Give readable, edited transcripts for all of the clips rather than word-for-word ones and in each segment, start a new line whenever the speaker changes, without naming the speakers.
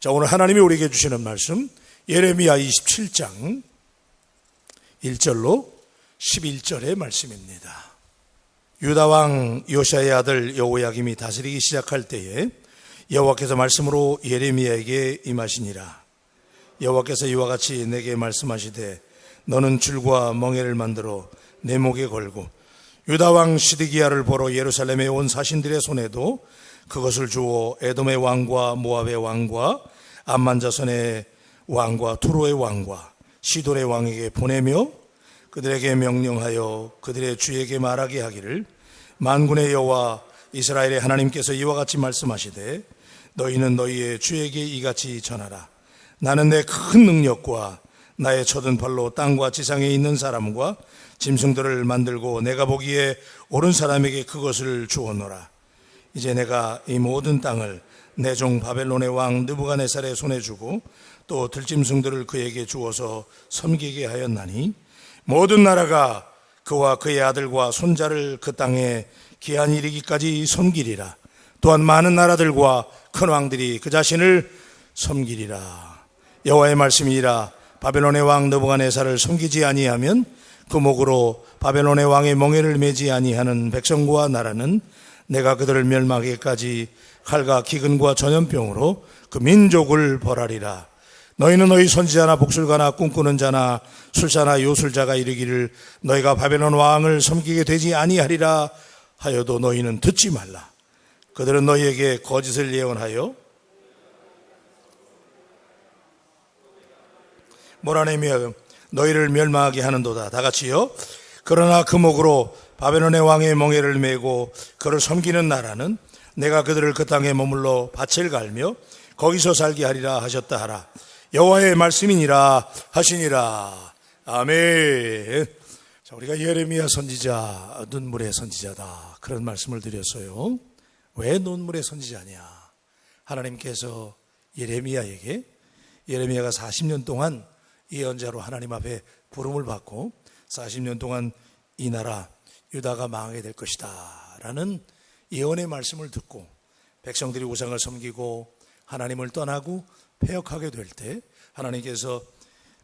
자, 오늘 하나님이 우리에게 주시는 말씀 예레미야 27장 1절로 11절의 말씀입니다. 유다 왕 요시야의 아들 여호야김이 다스리기 시작할 때에 여호와께서 말씀으로 예레미야에게 임하시니라. 여호와께서 이와 같이 내게 말씀하시되 너는 줄과 멍에를 만들어 내 목에 걸고 유다 왕 시드기야를 보러 예루살렘에 온 사신들의 손에도 그것을 주어 에돔의 왕과 모압의 왕과 암만 자손의 왕과 투로의 왕과 시돈의 왕에게 보내며 그들에게 명령하여 그들의 주에게 말하게 하기를 만군의 여호와 이스라엘의 하나님께서 이와 같이 말씀하시되 너희는 너희의 주에게 이같이 전하라. 나는 내 큰 능력과 나의 쳐든 발로 땅과 지상에 있는 사람과 짐승들을 만들고 내가 보기에 옳은 사람에게 그것을 주었노라. 이제 내가 이 모든 땅을 내 종 바벨론의 왕 느부갓네살의 손에 주고 또 들짐승들을 그에게 주어서 섬기게 하였나니 모든 나라가 그와 그의 아들과 손자를 그 땅에 기한이 이르기까지 섬기리라. 또한 많은 나라들과 큰 왕들이 그 자신을 섬기리라. 여호와의 말씀이라. 바벨론의 왕 느부갓네살을 섬기지 아니하면 그 목으로 바벨론의 왕의 멍에를 매지 아니하는 백성과 나라는 내가 그들을 멸망하기까지 칼과 기근과 전염병으로 그 민족을 벌하리라. 너희는 너희 선지자나 복술가나 꿈꾸는 자나 술사나 요술자가 이르기를 너희가 바벨론 왕을 섬기게 되지 아니하리라 하여도 너희는 듣지 말라. 그들은 너희에게 거짓을 예언하여 몰아내며 너희를 멸망하게 하는도다. 다 같이요. 그러나 그 목으로 바벨론의 왕의 멍에를 메고 그를 섬기는 나라는 내가 그들을 그 땅에 머물러 밭을 갈며 거기서 살게 하리라 하셨다 하라. 여호와의 말씀이니라 하시니라. 아멘. 자, 우리가 예레미야 선지자, 눈물의 선지자다, 그런 말씀을 드렸어요. 왜 눈물의 선지자냐? 하나님께서 예레미야에게, 예레미야가 40년 동안 예언자로 하나님 앞에 부름을 받고 40년 동안 이 나라 유다가 망하게 될 것이다 라는 예언의 말씀을 듣고 백성들이 우상을 섬기고 하나님을 떠나고 패역하게 될 때 하나님께서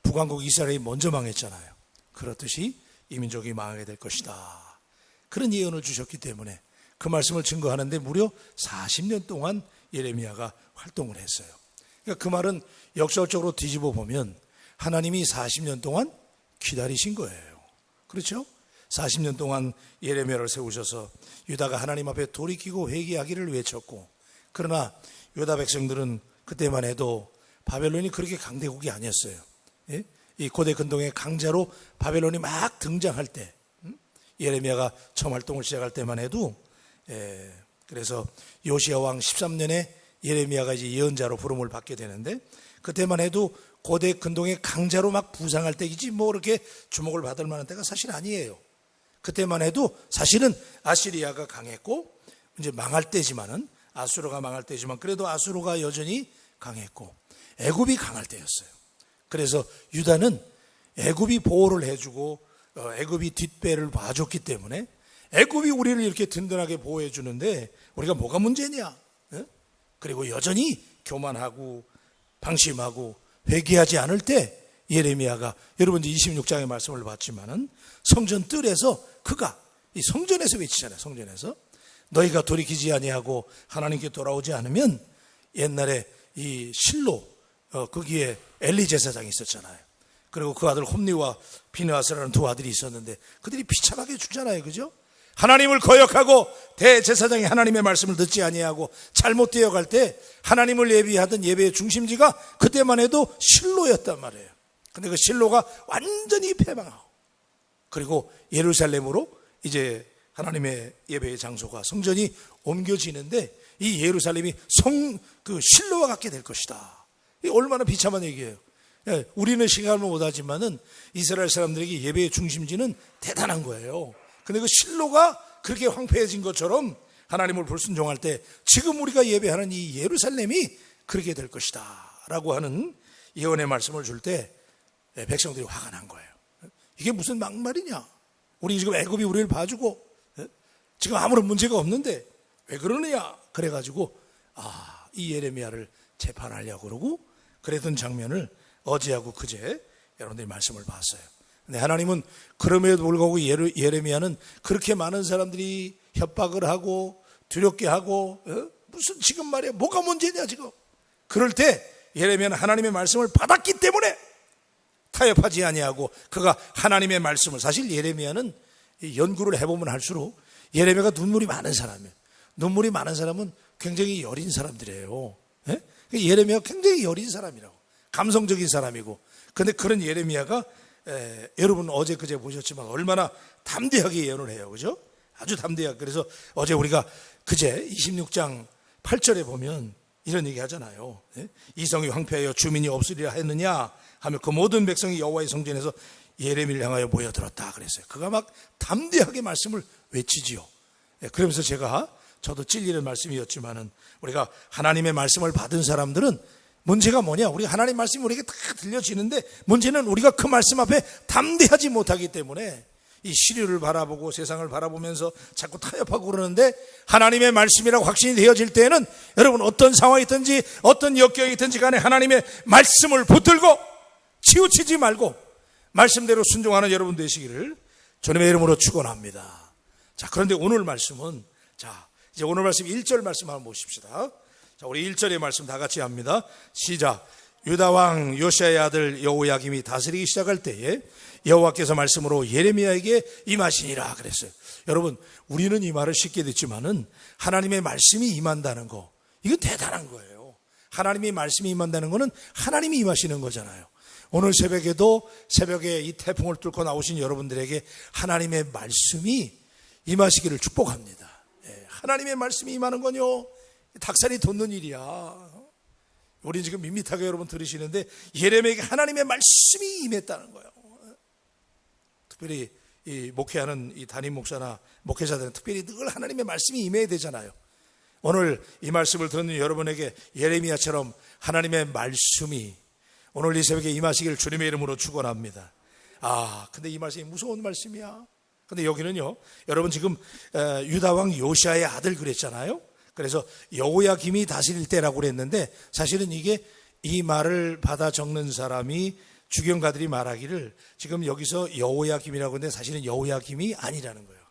북왕국 이스라엘이 먼저 망했잖아요. 그렇듯이 이 민족이 망하게 될 것이다, 그런 예언을 주셨기 때문에 그 말씀을 증거하는데 무려 40년 동안 예레미야가 활동을 했어요. 그러니까 그 말은 역설적으로 뒤집어 보면 하나님이 40년 동안 기다리신 거예요. 그렇죠? 40년 동안 예레미야를 세우셔서 유다가 하나님 앞에 돌이키고 회개하기를 외쳤고, 그러나 유다 백성들은 그때만 해도 바벨론이 그렇게 강대국이 아니었어요. 예? 이 고대 근동의 강자로 바벨론이 막 등장할 때, 예레미야가 처음 활동을 시작할 때만 해도, 그래서 요시야 왕 13년에 예레미야가 이제 예언자로 부름을 받게 되는데, 그때만 해도 고대 근동의 강자로 막 부상할 때이지 뭐 그렇게 주목을 받을 만한 때가 사실 아니에요. 그때만 해도 사실은 아시리아가 강했고 이제 망할 때지만은, 아수르가 망할 때지만 그래도 아수르가 여전히 강했고 애굽이 강할 때였어요. 그래서 유다는 애굽이 보호를 해주고 애굽이 뒷배를 봐줬기 때문에 애굽이 우리를 이렇게 든든하게 보호해 주는데 우리가 뭐가 문제냐? 그리고 여전히 교만하고 방심하고 회개하지 않을 때 예레미야가, 여러분 26장의 말씀을 봤지만은 성전 뜰에서 그가 이 성전에서 외치잖아요. 성전에서 너희가 돌이키지 아니하고 하나님께 돌아오지 않으면, 옛날에 이 실로 거기에 엘리 제사장이 있었잖아요. 그리고 그 아들 홈리와 비느하스라는 두 아들이 있었는데 그들이 비참하게 죽잖아요. 그죠? 하나님을 거역하고 대제사장이 하나님의 말씀을 듣지 아니하고 잘못되어 갈 때 하나님을 예비하던 예배의 중심지가 그때만 해도 실로였단 말이에요. 근데 그 실로가 완전히 패망하고, 그리고 예루살렘으로 이제 하나님의 예배의 장소가 성전이 옮겨지는데 이 예루살렘이 그 실로와 같게 될 것이다. 이게 얼마나 비참한 얘기예요. 우리는 시간을 못하지만은 이스라엘 사람들에게 예배의 중심지는 대단한 거예요. 근데 그 실로가 그렇게 황폐해진 것처럼 하나님을 불순종할 때 지금 우리가 예배하는 이 예루살렘이 그렇게 될 것이다 라고 하는 예언의 말씀을 줄 때 백성들이 화가 난 거예요. 이게 무슨 막말이냐? 우리 지금 애굽이 우리를 봐주고 지금 아무런 문제가 없는데 왜 그러느냐? 그래가지고 이 예레미야를 재판하려고 그러고 그랬던 장면을 어제하고 그제 여러분들이 말씀을 봤어요. 근데 하나님은 그럼에도 불구하고 예레미야는 그렇게 많은 사람들이 협박을 하고 두렵게 하고 무슨 지금 말이야 뭐가 문제냐 지금 그럴 때 예레미야는 하나님의 말씀을 받았기 때문에 타협하지 아니하고 그가 하나님의 말씀을 사실 예레미야는 연구를 해보면 할수록 예레미야가 눈물이 많은 사람이에요. 눈물이 많은 사람은 굉장히 여린 사람들이에요. 예레미야가 굉장히 여린 사람이라고 감성적인 사람이고 근데 그런 예레미야가 여러분 어제 그제 보셨지만 얼마나 담대하게 예언을 해요. 그죠? 아주 담대하게. 그래서 어제 우리가 그제 26장 8절에 보면 이런 얘기 하잖아요. 이성이 황폐하여 주민이 없으리라 했느냐 하며 그 모든 백성이 여호와의 성전에서 예레미야를 향하여 모여들었다 그랬어요. 그가 막 담대하게 말씀을 외치지요. 그러면서 저도 찔리는 말씀이었지만은 우리가 하나님의 말씀을 받은 사람들은 문제가 뭐냐? 우리 하나님 말씀이 우리에게 다 들려지는데 문제는 우리가 그 말씀 앞에 담대하지 못하기 때문에 이 시류를 바라보고 세상을 바라보면서 자꾸 타협하고 그러는데 하나님의 말씀이라고 확신이 되어질 때에는 여러분 어떤 상황이 있든지 어떤 역경이 있든지 간에 하나님의 말씀을 붙들고 치우치지 말고 말씀대로 순종하는 여러분 되시기를 주님의 이름으로 축원합니다. 자, 그런데 오늘 말씀은 이제 오늘 말씀 1절 말씀 한번 보십시다. 자, 우리 1절의 말씀 다 같이 합니다. 시작. 유다 왕 요시아의 아들 여호야김이 다스리기 시작할 때에 여호와께서 말씀으로 예레미야에게 임하시니라 그랬어요. 여러분 우리는 이 말을 쉽게 듣지만은 하나님의 말씀이 임한다는 거 이건 대단한 거예요. 하나님의 말씀이 임한다는 거는 하나님이 임하시는 거잖아요. 오늘 새벽에 이 태풍을 뚫고 나오신 여러분들에게 하나님의 말씀이 임하시기를 축복합니다. 하나님의 말씀이 임하는 건요 닭살이 돋는 일이야. 우리 지금 밋밋하게 여러분 들으시는데 예레미야에게 하나님의 말씀이 임했다는 거예요. 특별히 이 목회하는 이 담임 목사나 목회자들은 특별히 늘 하나님의 말씀이 임해야 되잖아요. 오늘 이 말씀을 듣는 여러분에게 예레미야처럼 하나님의 말씀이 오늘 이 새벽에 임하시길 주님의 이름으로 축원합니다. 근데 이 말씀이 무서운 말씀이야. 근데 여기는요 여러분 지금 유다 왕 요시아의 아들 그랬잖아요. 그래서 여호야김이 다스릴 때라고 그랬는데 사실은 이게 이 말을 받아 적는 사람이 주경가들이 말하기를 지금 여기서 여호야김이라고 했는데 사실은 여호야김이 아니라는 거예요.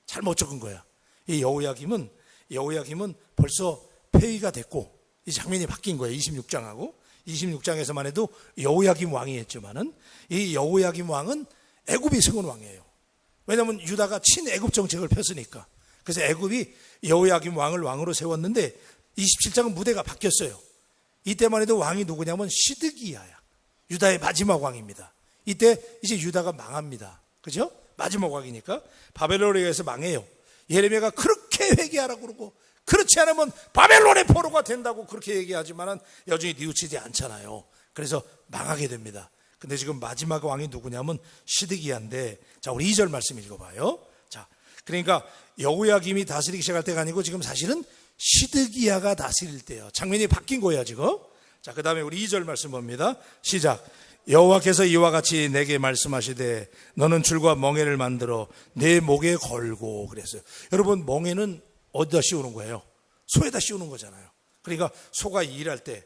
잘못 적은 거야. 이 여호야김은 벌써 폐위가 됐고 이 장면이 바뀐 거예요. 26장하고 26장에서만 해도 여호야김 왕이 했지만은 이 여호야김 왕은 애굽이 세운 왕이에요. 왜냐하면 유다가 친애굽 정책을 폈으니까. 그래서 애굽이 여호야김 왕을 왕으로 세웠는데 27장은 무대가 바뀌었어요. 이때만 해도 왕이 누구냐면 시드기야야. 유다의 마지막 왕입니다. 이때 이제 유다가 망합니다. 그죠? 마지막 왕이니까 바벨론에 의해서 망해요. 예레미야가 그렇게 회개하라고 그러고 그렇지 않으면 바벨론의 포로가 된다고 그렇게 얘기하지만 여전히 뉘우치지 않잖아요. 그래서 망하게 됩니다. 근데 지금 마지막 왕이 누구냐면 시드기야인데 자 우리 2절 말씀 읽어봐요. 자 그러니까 여호야김이 다스리기 시작할 때가 아니고 지금 사실은 시드기야가 다스릴 때예요. 장면이 바뀐 거예요 지금. 자, 그 다음에 우리 2절 말씀 봅니다. 시작. 여호와께서 이와 같이 내게 말씀하시되 너는 줄과 멍에를 만들어 내 목에 걸고 그랬어요. 여러분 멍에는 어디다 씌우는 거예요? 소에다 씌우는 거잖아요. 그러니까 소가 일할 때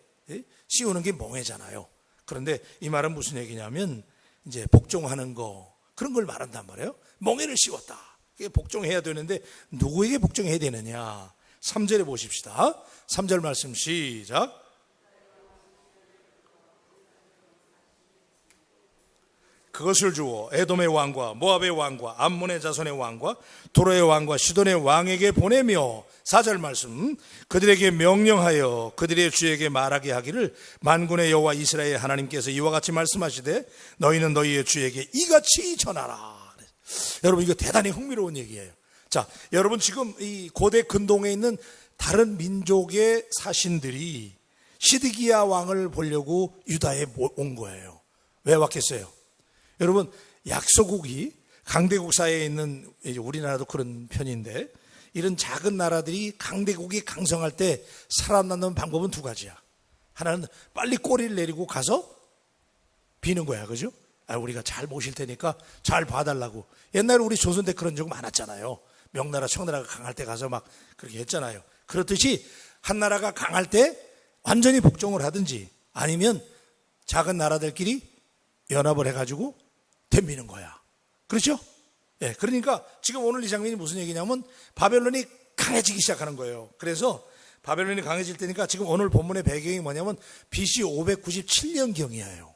씌우는 게 멍에잖아요. 그런데 이 말은 무슨 얘기냐면 이제 복종하는 거 그런 걸 말한단 말이에요. 멍에를 씌웠다. 이게 복종해야 되는데 누구에게 복종해야 되느냐? 3절에 보십시다. 3절 말씀 시작. 그것을 주어 에돔의 왕과 모압의 왕과 암몬의 자손의 왕과 도로의 왕과 시돈의 왕에게 보내며 4절 말씀 그들에게 명령하여 그들의 주에게 말하게 하기를 만군의 여호와 이스라엘 하나님께서 이와 같이 말씀하시되 너희는 너희의 주에게 이같이 전하라. 여러분 이거 대단히 흥미로운 얘기예요. 자, 여러분 지금 이 고대 근동에 있는 다른 민족의 사신들이 시드기야 왕을 보려고 유다에 온 거예요. 왜 왔겠어요? 여러분 약소국이 강대국 사이에 있는 우리나라도 그런 편인데 이런 작은 나라들이 강대국이 강성할 때 살아남는 방법은 두 가지야. 하나는 빨리 꼬리를 내리고 가서 비는 거야. 그죠? 우리가 잘 모실 테니까 잘 봐달라고. 옛날에 우리 조선 때 그런 적 많았잖아요. 명나라 청나라가 강할 때 가서 막 그렇게 했잖아요. 그렇듯이 한 나라가 강할 때 완전히 복종을 하든지 아니면 작은 나라들끼리 연합을 해가지고 덤비는 거야. 그렇죠? 예, 그러니까 지금 오늘 이 장면이 무슨 얘기냐면 바벨론이 강해지기 시작하는 거예요. 그래서 바벨론이 강해질 때니까 지금 오늘 본문의 배경이 뭐냐면 BC 597년경이에요.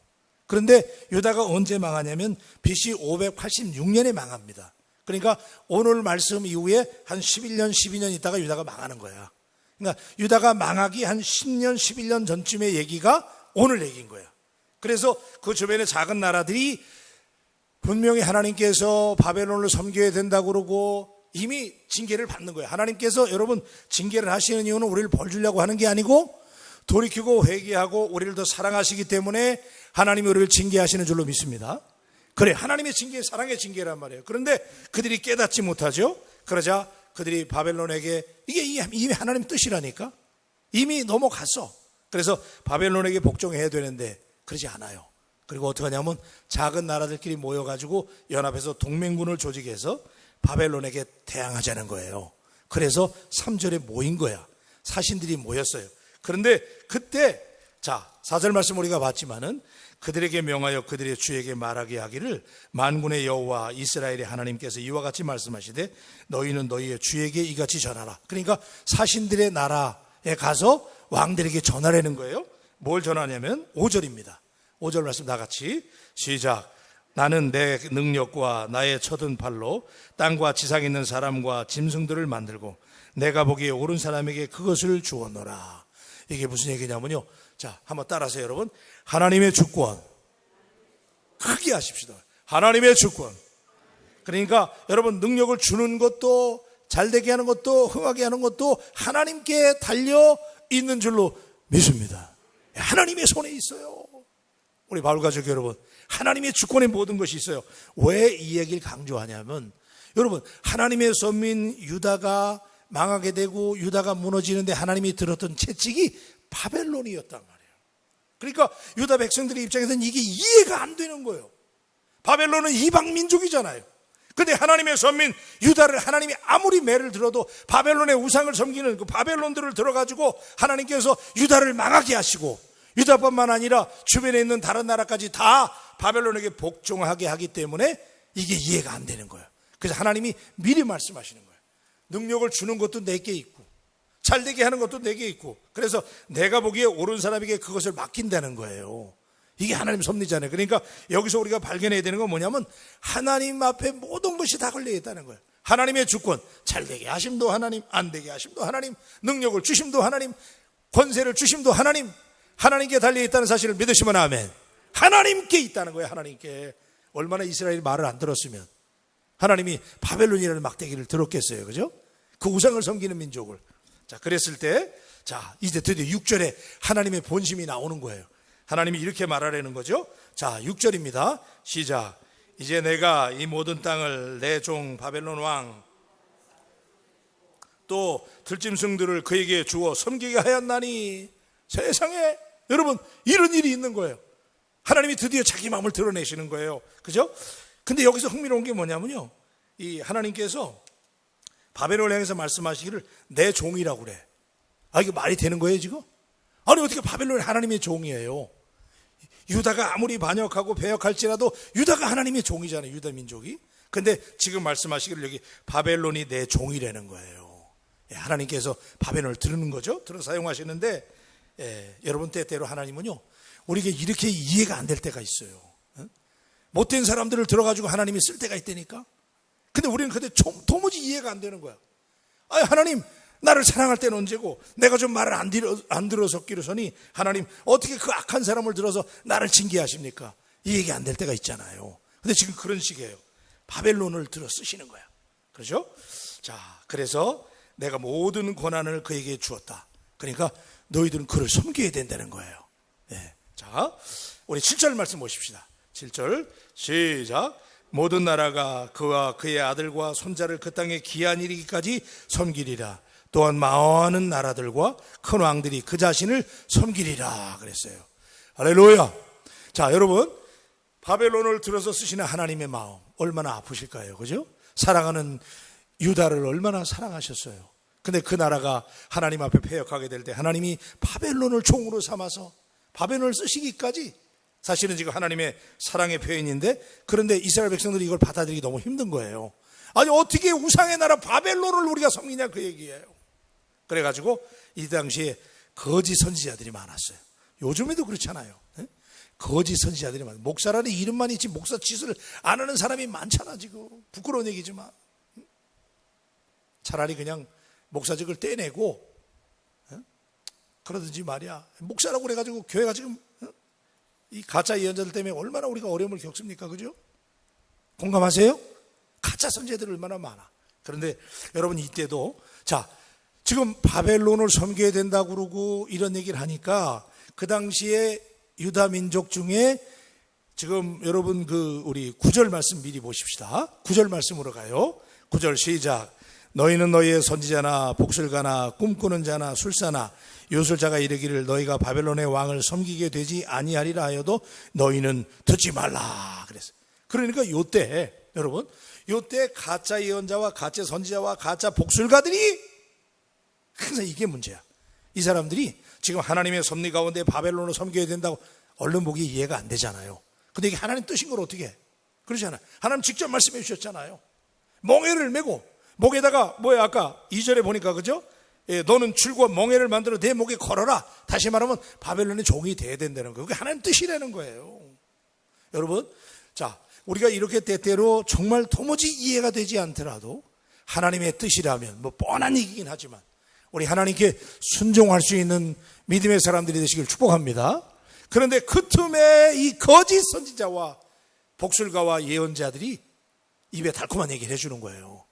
그런데 유다가 언제 망하냐면 BC 586년에 망합니다. 그러니까 오늘 말씀 이후에 한 11년, 12년 있다가 유다가 망하는 거야. 그러니까 유다가 망하기 한 10년, 11년 전쯤의 얘기가 오늘 얘기인 거야. 그래서 그 주변의 작은 나라들이 분명히 하나님께서 바벨론을 섬겨야 된다고 그러고 이미 징계를 받는 거예요. 하나님께서 여러분 징계를 하시는 이유는 우리를 벌 주려고 하는 게 아니고 돌이키고 회개하고 우리를 더 사랑하시기 때문에 하나님이 우리를 징계하시는 줄로 믿습니다. 그래, 하나님의 징계, 사랑의 징계란 말이에요. 그런데 그들이 깨닫지 못하죠. 그러자 그들이 바벨론에게, 이게 이미 하나님 뜻이라니까, 이미 넘어갔어. 그래서 바벨론에게 복종해야 되는데 그러지 않아요. 그리고 어떻게 하냐면 작은 나라들끼리 모여가지고 연합해서 동맹군을 조직해서 바벨론에게 대항하자는 거예요. 그래서 3절에 모인 거야. 사신들이 모였어요. 그런데 그때, 자, 4절 말씀 우리가 봤지만은 그들에게 명하여 그들의 주에게 말하게 하기를 만군의 여호와 이스라엘의 하나님께서 이와 같이 말씀하시되 너희는 너희의 주에게 이같이 전하라. 그러니까 사신들의 나라에 가서 왕들에게 전하라는 거예요. 뭘 전하냐면 5절입니다. 5절 말씀 다 같이 시작. 나는 내 능력과 나의 쳐든 팔로 땅과 지상에 있는 사람과 짐승들을 만들고 내가 보기에 옳은 사람에게 그것을 주었노라. 이게 무슨 얘기냐면요, 자, 한번 따라하세요 여러분. 하나님의 주권, 크게 하십시다. 하나님의 주권. 그러니까 여러분 능력을 주는 것도 잘되게 하는 것도 흥하게 하는 것도 하나님께 달려 있는 줄로 믿습니다. 하나님의 손에 있어요. 우리 바울가족 여러분, 하나님의 주권에 모든 것이 있어요. 왜 이 얘기를 강조하냐면 여러분, 하나님의 선민 유다가 망하게 되고 유다가 무너지는데 하나님이 들었던 채찍이 바벨론이었단 말이에요. 그러니까 유다 백성들의 입장에서는 이게 이해가 안 되는 거예요. 바벨론은 이방 민족이잖아요. 근데 하나님의 선민 유다를 하나님이 아무리 매를 들어도 바벨론의 우상을 섬기는 그 바벨론들을 들어가지고 하나님께서 유다를 망하게 하시고 유다뿐만 아니라 주변에 있는 다른 나라까지 다 바벨론에게 복종하게 하기 때문에 이게 이해가 안 되는 거예요. 그래서 하나님이 미리 말씀하시는 거예요. 능력을 주는 것도 내게 있고 잘되게 하는 것도 내게 있고, 그래서 내가 보기에 옳은 사람에게 그것을 맡긴다는 거예요. 이게 하나님 섭리잖아요. 그러니까 여기서 우리가 발견해야 되는 건 뭐냐면 하나님 앞에 모든 것이 다 걸려 있다는 거예요. 하나님의 주권, 잘되게 하심도 하나님, 안 되게 하심도 하나님, 능력을 주심도 하나님, 권세를 주심도 하나님, 하나님께 달려 있다는 사실을 믿으시면 아멘. 하나님께 있다는 거예요. 하나님께. 얼마나 이스라엘이 말을 안 들었으면 하나님이 바벨론이라는 막대기를 들었겠어요. 그죠? 그 우상을 섬기는 민족을. 자, 그랬을 때, 자, 이제 드디어 6절에 하나님의 본심이 나오는 거예요. 하나님이 이렇게 말하라는 거죠. 자, 6절입니다. 시작. 이제 내가 이 모든 땅을 내 종 바벨론 왕 또 들짐승들을 그에게 주어 섬기게 하였나니. 세상에 여러분, 이런 일이 있는 거예요. 하나님이 드디어 자기 마음을 드러내시는 거예요. 그죠? 근데 여기서 흥미로운 게 뭐냐면요, 이 하나님께서 바벨론을 향해서 말씀하시기를 내 종이라고 그래. 아, 이게 말이 되는 거예요 지금? 아니, 어떻게 바벨론이 하나님의 종이에요? 유다가 아무리 반역하고 배역할지라도 유다가 하나님의 종이잖아요, 유다 민족이. 근데 지금 말씀하시기를 여기 바벨론이 내 종이라는 거예요. 하나님께서 바벨론을 들은 거죠. 들어 사용하시는데, 여러분 때때로 하나님은요, 우리에게 이렇게 이해가 안 될 때가 있어요. 못된 사람들을 들어가지고 하나님이 쓸 때가 있다니까. 근데 우리는 그때 도무지 이해가 안 되는 거야. 아니, 하나님 나를 사랑할 때는 언제고 내가 좀 말을 안 들어섰기로서니 하나님 어떻게 그 악한 사람을 들어서 나를 징계하십니까? 이해가 안 될 때가 있잖아요. 근데 지금 그런 식이에요. 바벨론을 들어 쓰시는 거야. 그렇죠? 자, 그래서 내가 모든 권한을 그에게 주었다. 그러니까 너희들은 그를 섬겨야 된다는 거예요. 네. 자, 우리 7절 말씀 보십시다. 7절 시작. 모든 나라가 그와 그의 아들과 손자를 그 땅에 기한 이르기까지 섬기리라. 또한 많은 나라들과 큰 왕들이 그 자신을 섬기리라 그랬어요. 할렐루야. 자, 여러분, 바벨론을 들어서 쓰시는 하나님의 마음 얼마나 아프실까요? 그죠? 사랑하는 유다를 얼마나 사랑하셨어요. 근데 그 나라가 하나님 앞에 패역하게 될 때 하나님이 바벨론을 종으로 삼아서 바벨론을 쓰시기까지, 사실은 지금 하나님의 사랑의 표현인데, 그런데 이스라엘 백성들이 이걸 받아들이기 너무 힘든 거예요. 아니 어떻게 우상의 나라 바벨론을 우리가 섬기냐 그 얘기예요. 그래가지고 이 당시에 거짓 선지자들이 많았어요. 요즘에도 그렇잖아요. 거짓 선지자들이 많아요. 목사라는 이름만 있지 목사 짓을 안 하는 사람이 많잖아. 지금 부끄러운 얘기지만 차라리 그냥 목사직을 떼내고 그러든지 말이야. 목사라고 그래가지고 교회가 지금 이 가짜 예언자들 때문에 얼마나 우리가 어려움을 겪습니까? 그죠? 공감하세요? 가짜 선지자들이 얼마나 많아. 그런데 여러분 이때도 자 지금 바벨론을 섬겨야 된다고 그러고 이런 얘기를 하니까 그 당시에 유다 민족 중에 지금 여러분 우리 9절 말씀 미리 보십시다. 9절 말씀으로 가요. 9절 시작. 너희는 너희의 선지자나 복술가나 꿈꾸는 자나 술사나 요술자가 이르기를 너희가 바벨론의 왕을 섬기게 되지 아니하리라 하여도 너희는 듣지 말라 그랬어요. 그러니까 요때 여러분 요때 가짜 예언자와 가짜 선지자와 가짜 복술가들이 항상 이게 문제야. 이 사람들이 지금 하나님의 섭리 가운데 바벨론을 섬겨야 된다고 얼른 보기 이해가 안 되잖아요. 근데 이게 하나님 뜻인 걸 어떻게 해? 그러잖아요. 하나님 직접 말씀해 주셨잖아요. 멍에를 메고 목에다가 아까 2절에 보니까 그죠? 너는 줄과 멍에를 만들어 내 목에 걸어라. 다시 말하면 바벨론의 종이 돼야 된다는 거예요. 그게 하나님 뜻이라는 거예요. 여러분 자 우리가 이렇게 때때로 정말 도무지 이해가 되지 않더라도 하나님의 뜻이라면 뻔한 얘기긴 하지만 우리 하나님께 순종할 수 있는 믿음의 사람들이 되시길 축복합니다. 그런데 그 틈에 이 거짓 선지자와 복술가와 예언자들이 입에 달콤한 얘기를 해주는 거예요.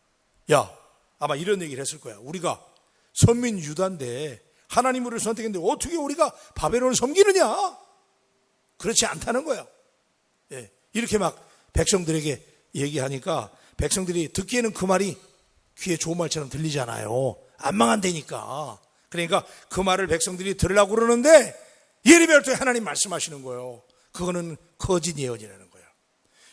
야 아마 이런 얘기를 했을 거야. 우리가 선민 유다인데 하나님을 선택했는데 어떻게 우리가 바벨론을 섬기느냐? 그렇지 않다는 거야. 이렇게 막 백성들에게 얘기하니까 백성들이 듣기에는 그 말이 귀에 좋은 말처럼 들리잖아요. 안 망한다니까. 그러니까 그 말을 백성들이 들으려고 그러는데 예리별도에 하나님 말씀하시는 거예요. 그거는 거짓 예언이라는 거예요.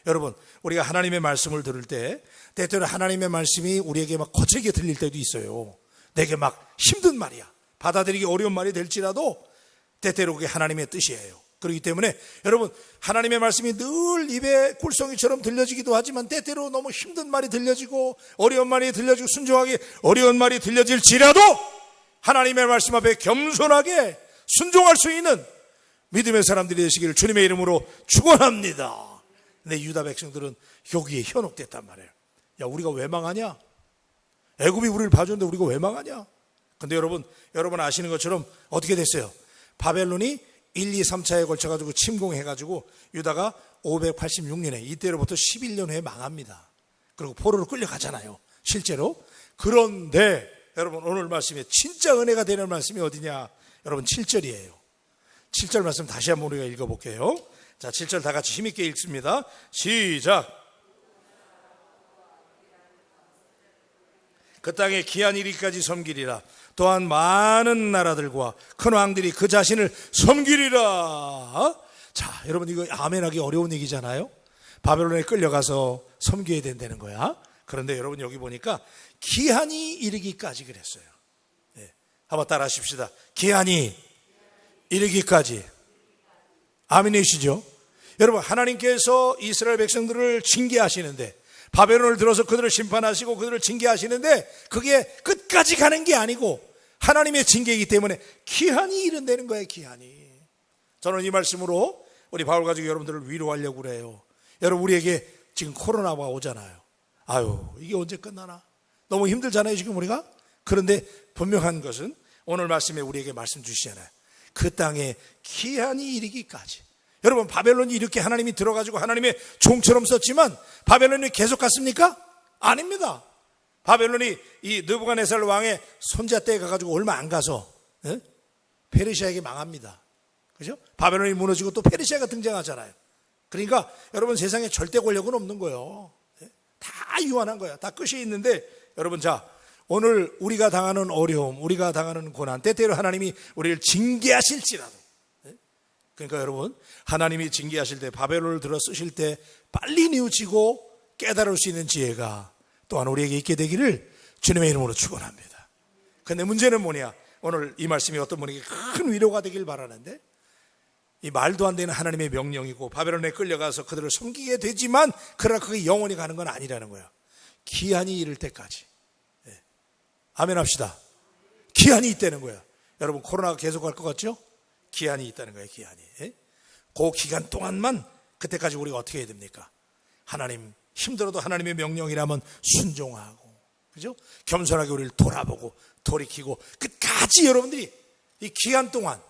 여러분 우리가 하나님의 말씀을 들을 때 때때로 하나님의 말씀이 우리에게 막 거칠게 들릴 때도 있어요. 내게 막 힘든 말이야. 받아들이기 어려운 말이 될지라도 때때로 그게 하나님의 뜻이에요. 그렇기 때문에 여러분 하나님의 말씀이 늘 입에 꿀송이처럼 들려지기도 하지만 때때로 너무 힘든 말이 들려지고 어려운 말이 들려지고 순종하기 어려운 말이 들려질지라도 하나님의 말씀 앞에 겸손하게 순종할 수 있는 믿음의 사람들이 되시기를 주님의 이름으로 축원합니다. 근데 유다 백성들은 여기에 현혹됐단 말이에요. 야 우리가 왜 망하냐? 애굽이 우리를 봐줬는데 우리가 왜 망하냐? 근데 여러분 아시는 것처럼 어떻게 됐어요? 바벨론이 1, 2, 3차에 걸쳐가지고 침공해가지고 유다가 586년에 이때로부터 11년 후에 망합니다. 그리고 포로로 끌려가잖아요. 실제로. 그런데 여러분 오늘 말씀에 진짜 은혜가 되는 말씀이 어디냐? 여러분 7절이에요. 7절 말씀 다시 한번 우리가 읽어볼게요. 자 7절 다 같이 힘있게 읽습니다. 시작. 그 땅에 기한 이리까지 섬기리라. 또한 많은 나라들과 큰 왕들이 그 자신을 섬기리라. 자 여러분 이거 아멘하기 어려운 얘기잖아요. 바벨론에 끌려가서 섬겨야 된다는 거야. 그런데 여러분 여기 보니까 기한이 이르기까지 그랬어요. 한번 따라 하십시다. 기한이 이르기까지. 아멘이시죠? 여러분 하나님께서 이스라엘 백성들을 징계하시는데 바벨론을 들어서 그들을 심판하시고 그들을 징계하시는데 그게 끝까지 가는 게 아니고 하나님의 징계이기 때문에 기한이 이른다는 거예요. 기한이. 저는 이 말씀으로 우리 바울 가족 여러분들을 위로하려고 그래요. 여러분 우리에게 지금 코로나가 오잖아요. 아유 이게 언제 끝나나 너무 힘들잖아요 지금 우리가. 그런데 분명한 것은 오늘 말씀에 우리에게 말씀 주시잖아요. 그 땅에 기한이 이르기까지. 여러분 바벨론이 이렇게 하나님이 들어가지고 하나님의 종처럼 썼지만 바벨론이 계속 갔습니까? 아닙니다. 바벨론이 이 느부갓네살 왕의 손자 때 가가지고 얼마 안 가서 페르시아에게 망합니다. 그죠? 바벨론이 무너지고 또 페르시아가 등장하잖아요. 그러니까 여러분 세상에 절대 권력은 없는 거예요. 다 유한한 거야. 다 끝이 있는데 여러분 자 오늘 우리가 당하는 어려움, 우리가 당하는 고난, 때때로 하나님이 우리를 징계하실지라도, 그러니까 여러분 하나님이 징계하실 때 바벨론을 들어 쓰실 때 빨리 뉘우치고 깨달을 수 있는 지혜가 또한 우리에게 있게 되기를 주님의 이름으로 축원합니다. 근데 문제는 뭐냐? 오늘 이 말씀이 어떤 분에게 큰 위로가 되길 바라는데, 이 말도 안 되는 하나님의 명령이고 바벨론에 끌려가서 그들을 섬기게 되지만 그러나 그게 영원히 가는 건 아니라는 거야. 기한이 이를 때까지. 아멘 합시다. 기한이 있다는 거야. 여러분, 코로나가 계속 갈 것 같죠? 기한이 있다는 거예요. 기한이. 그 기간 동안만, 그때까지 우리가 어떻게 해야 됩니까? 하나님, 힘들어도 하나님의 명령이라면 순종하고, 그죠? 겸손하게 우리를 돌아보고 돌이키고 끝까지 여러분들이 이 기간 동안,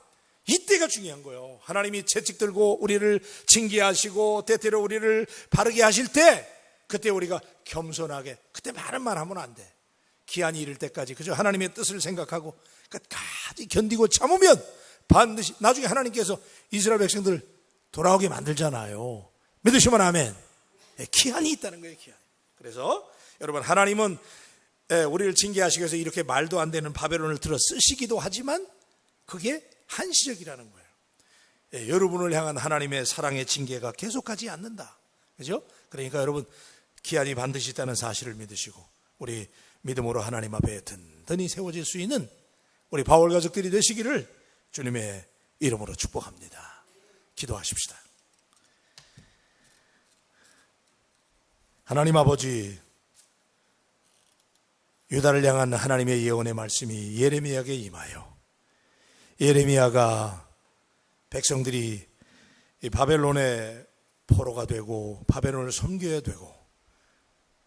이때가 중요한 거예요. 하나님이 채찍 들고 우리를 징계하시고 때때로 우리를 바르게 하실 때, 그때 우리가 겸손하게, 그때 많은 말 하면 안 돼. 기한이 이를 때까지, 그죠? 하나님의 뜻을 생각하고 끝까지 견디고 참으면 반드시 나중에 하나님께서 이스라엘 백성들 돌아오게 만들잖아요. 믿으시면 아멘. 기한이 있다는 거예요. 기한. 그래서 여러분, 하나님은 우리를 징계하시기 위해서 이렇게 말도 안 되는 바벨론을 들어 쓰시기도 하지만 그게 한시적이라는 거예요. 여러분을 향한 하나님의 사랑의 징계가 계속하지 않는다. 그죠? 그러니까 여러분, 기한이 반드시 있다는 사실을 믿으시고 우리 믿음으로 하나님 앞에 든든히 세워질 수 있는 우리 바울 가족들이 되시기를 주님의 이름으로 축복합니다. 기도하십시다. 하나님 아버지, 유다를 향한 하나님의 예언의 말씀이 예레미야에게 임하여 예레미야가 백성들이 이 바벨론의 포로가 되고 바벨론을 섬겨야 되고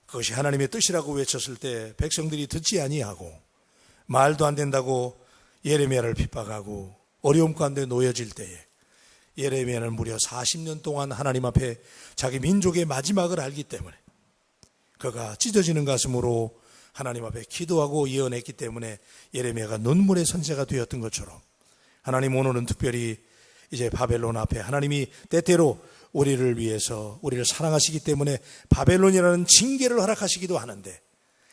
그것이 하나님의 뜻이라고 외쳤을 때 백성들이 듣지 아니하고 말도 안 된다고 예레미야를 핍박하고 어려움 가운데 놓여질 때에 예레미야는 무려 40년 동안 하나님 앞에 자기 민족의 마지막을 알기 때문에 그가 찢어지는 가슴으로 하나님 앞에 기도하고 예언했기 때문에 예레미야가 눈물의 선지자가 되었던 것처럼 하나님, 오늘은 특별히 이제 바벨론 앞에 하나님이 때때로 우리를 위해서 우리를 사랑하시기 때문에 바벨론이라는 징계를 허락하시기도 하는데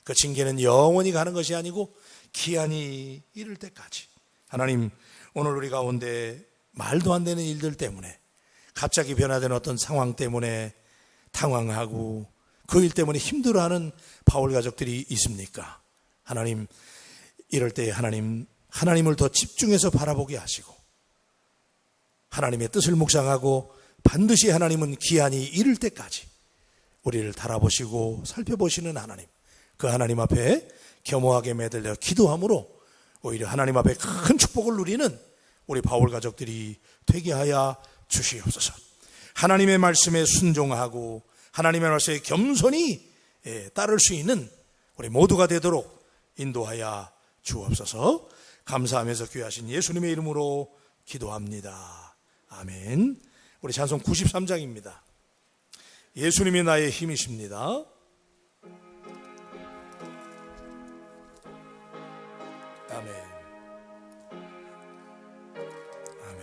그 징계는 영원히 가는 것이 아니고 기한이 이를 때까지, 하나님, 오늘 우리 가운데 말도 안 되는 일들 때문에 갑자기 변화된 어떤 상황 때문에 당황하고 그 일 때문에 힘들어하는 바울 가족들이 있습니까? 하나님, 이럴 때 하나님을 더 집중해서 바라보게 하시고 하나님의 뜻을 묵상하고 반드시 하나님은 기한이 이를 때까지 우리를 달아보시고 살펴보시는 하나님, 그 하나님 앞에 겸허하게 매달려 기도함으로 오히려 하나님 앞에 큰 축복을 누리는 우리 바울 가족들이 되게 하여 주시옵소서. 하나님의 말씀에 순종하고 하나님의 말씀에 겸손히 따를 수 있는 우리 모두가 되도록 인도하여 주옵소서. 감사하면서 귀하신 예수님의 이름으로 기도합니다. 아멘. 우리 찬송 93장입니다. 예수님이 나의 힘이십니다. 아멘. 아멘.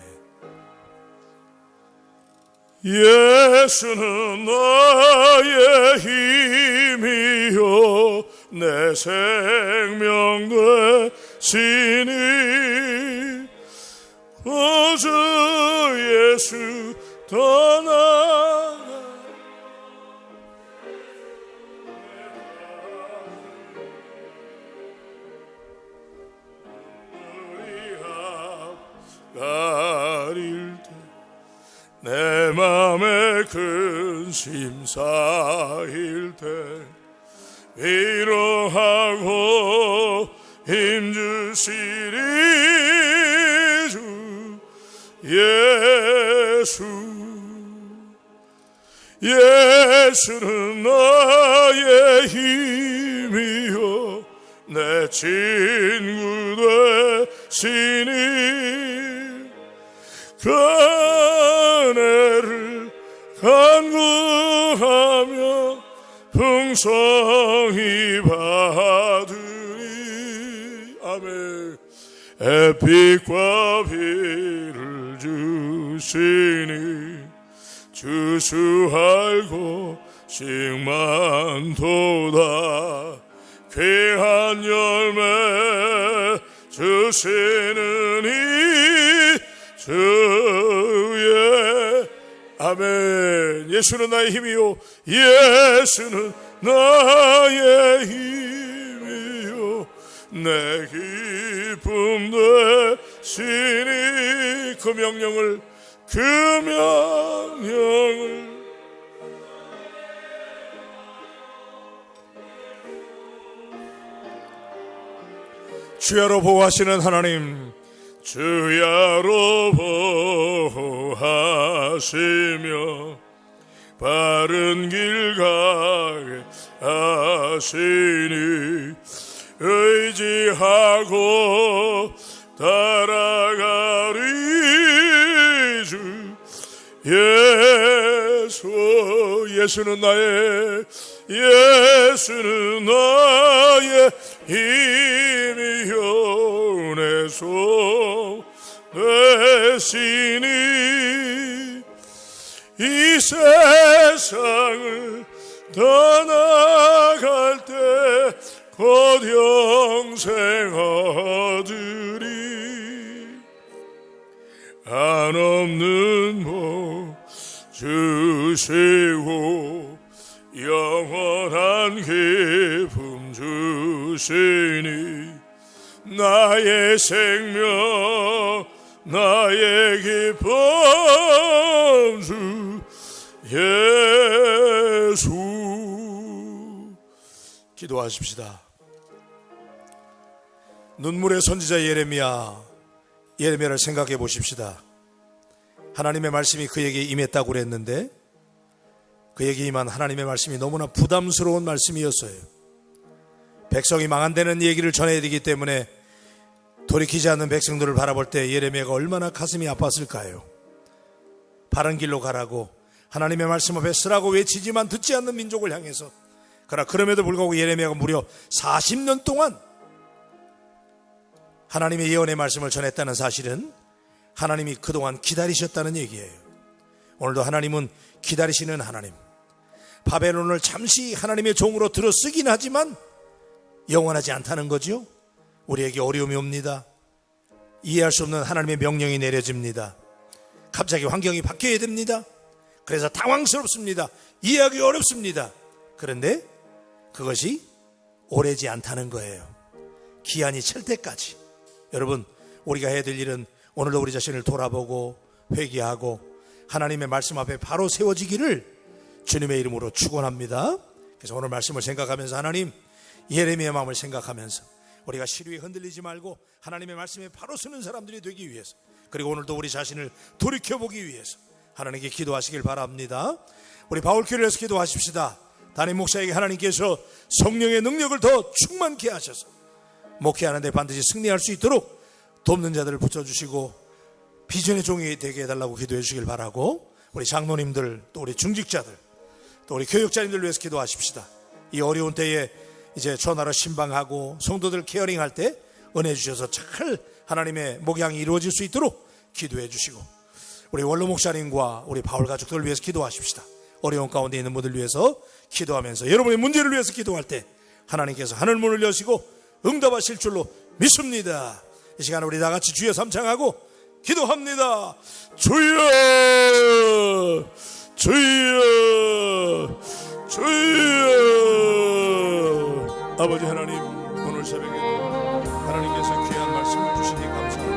예수는 나의 힘이요 내 생명 되시니 주 예수 떠나 가릴 때 내 맘에 근심 쌓일 때 위로하고 힘주시리 주 예수. 예수는 나의 힘이요 내 친구 되시니 그 은혜를 간구하며 풍성히 받으리. 아멘. 햇빛과 비를 주시니 주수할 곳이 많도다. 귀한 열매 주시는 이 주의 아멘. 예수는 나의 힘이요 예수는 나의 힘이요 내 기쁨 되시니 그 명령을 주야로 보호하시는 하나님, 주야로 보호하시며 바른 길 가게 하시니 의지하고 따라가리 주 예수. 예수는 나의 힘이요 내 손 되시니 이 세상을 떠나갈 때 곧 영생 얻으리. 한없는 복 주시고 영원한 기쁨 주시니 나의 생명 나의 기쁨 주 예수. 기도하십시다. 눈물의 선지자 예레미야를 생각해 보십시다. 하나님의 말씀이 그에게 임했다고 그랬는데 그에게 임한 하나님의 말씀이 너무나 부담스러운 말씀이었어요. 백성이 망한다는 얘기를 전해야 되기 때문에 돌이키지 않는 백성들을 바라볼 때 예레미야가 얼마나 가슴이 아팠을까요? 바른 길로 가라고 하나님의 말씀 앞에 서라고 외치지만 듣지 않는 민족을 향해서, 그러나 그럼에도 불구하고 예레미야가 무려 40년 동안 하나님의 예언의 말씀을 전했다는 사실은 하나님이 그동안 기다리셨다는 얘기예요. 오늘도 하나님은 기다리시는 하나님. 바벨론을 잠시 하나님의 종으로 들어 쓰긴 하지만 영원하지 않다는 거죠. 우리에게 어려움이 옵니다. 이해할 수 없는 하나님의 명령이 내려집니다. 갑자기 환경이 바뀌어야 됩니다. 그래서 당황스럽습니다. 이해하기 어렵습니다. 그런데 그것이 오래지 않다는 거예요. 기한이 찰 때까지. 여러분, 우리가 해야 될 일은 오늘도 우리 자신을 돌아보고 회개하고 하나님의 말씀 앞에 바로 세워지기를 주님의 이름으로 축원합니다. 그래서 오늘 말씀을 생각하면서 하나님, 예레미야 마음을 생각하면서 우리가 시류에 흔들리지 말고 하나님의 말씀에 바로 서는 사람들이 되기 위해서, 그리고 오늘도 우리 자신을 돌이켜보기 위해서 하나님께 기도하시길 바랍니다. 우리 바울교회를 위해서 기도하십시다. 담임 목사에게 하나님께서 성령의 능력을 더 충만케 하셔서 목회하는데 반드시 승리할 수 있도록 돕는 자들을 붙여주시고 비전의 종이 되게 해달라고 기도해 주시길 바라고, 우리 장로님들, 또 우리 중직자들, 또 우리 교육자님들 위해서 기도하십시다. 이 어려운 때에 이제 전하러 신방하고 성도들 케어링할 때 은혜 주셔서 잘 하나님의 목양이 이루어질 수 있도록 기도해 주시고, 우리 원로 목사님과 우리 바울 가족들을 위해서 기도하십시다. 어려운 가운데 있는 분들 위해서 기도하면서 여러분의 문제를 위해서 기도할 때 하나님께서 하늘문을 여시고 응답하실 줄로 믿습니다. 이 시간에 우리 다같이 주여 삼창하고 기도합니다. 주여, 주여, 주여. 아버지 하나님, 오늘 새벽에 하나님께서 귀한 말씀을 주시니 감사합니다.